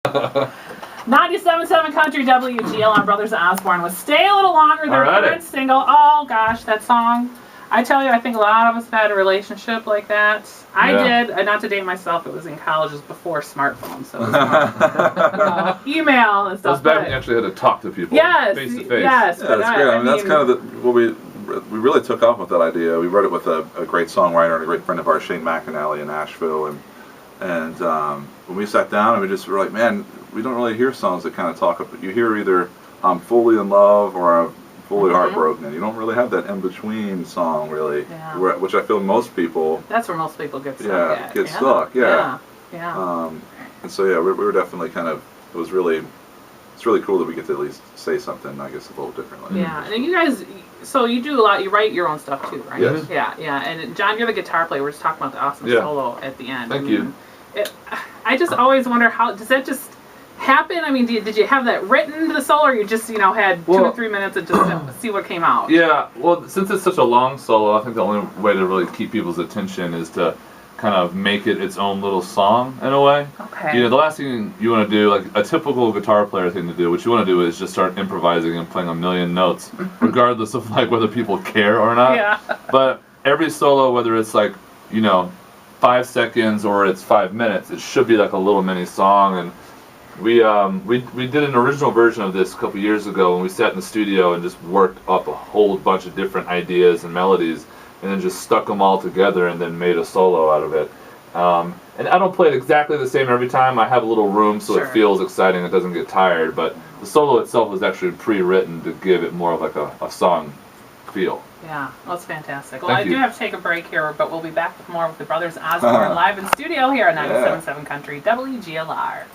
97.7 Country WGLR Brothers Osborne with Stay a Little Longer, their current single. Oh gosh, that song. I tell you, I think a lot of us have had a relationship like that. I did, not to date myself, it was in college, it was before smartphones, so it was more, email and stuff. That was back when you actually had to talk to people face to face. Yes, yeah, that's great. I mean, that's kind of what we really took off with that idea. We wrote it with a great songwriter and a great friend of ours, Shane McAnally in Nashville, and when we sat down and we just were like, man, we don't really hear songs that kind of talk up. You hear either I'm fully in love or I'm fully heartbroken, and you don't really have that in-between song, really, which I feel most people... That's where most people get stuck get stuck, Yeah. And so, we were definitely kind of... It's really cool that we get to at least say something, I guess, a little differently. Yeah, and you guys... So you do a lot... You write your own stuff, too, right? Yes. Yeah. And John, you're the guitar player. We're just talking about the awesome solo at the end. Thank you. I just always wonder, how... Does that just... happen? I mean, did you have that written, the solo, or you just, had 2 or 3 minutes and just see what came out? Yeah, well, since it's such a long solo, I think the only way to really keep people's attention is to kind of make it its own little song, in a way. Okay. The last thing you want to do, like a typical guitar player thing to do, what you want to do is just start improvising and playing a million notes, regardless of, whether people care or not. Yeah. But every solo, whether it's, 5 seconds or it's 5 minutes, it should be like a little mini song. And we did an original version of this a couple years ago, and we sat in the studio and just worked up a whole bunch of different ideas and melodies, and then just stuck them all together and then made a solo out of it. And I don't play it exactly the same every time. I have a little room so it feels exciting, it doesn't get tired, but the solo itself was actually pre-written to give it more of a song feel. Yeah, well, it's fantastic. Well, I do have to take a break here, but we'll be back with more with the Brothers Osborne live in studio here on 97.7 Country WGLR.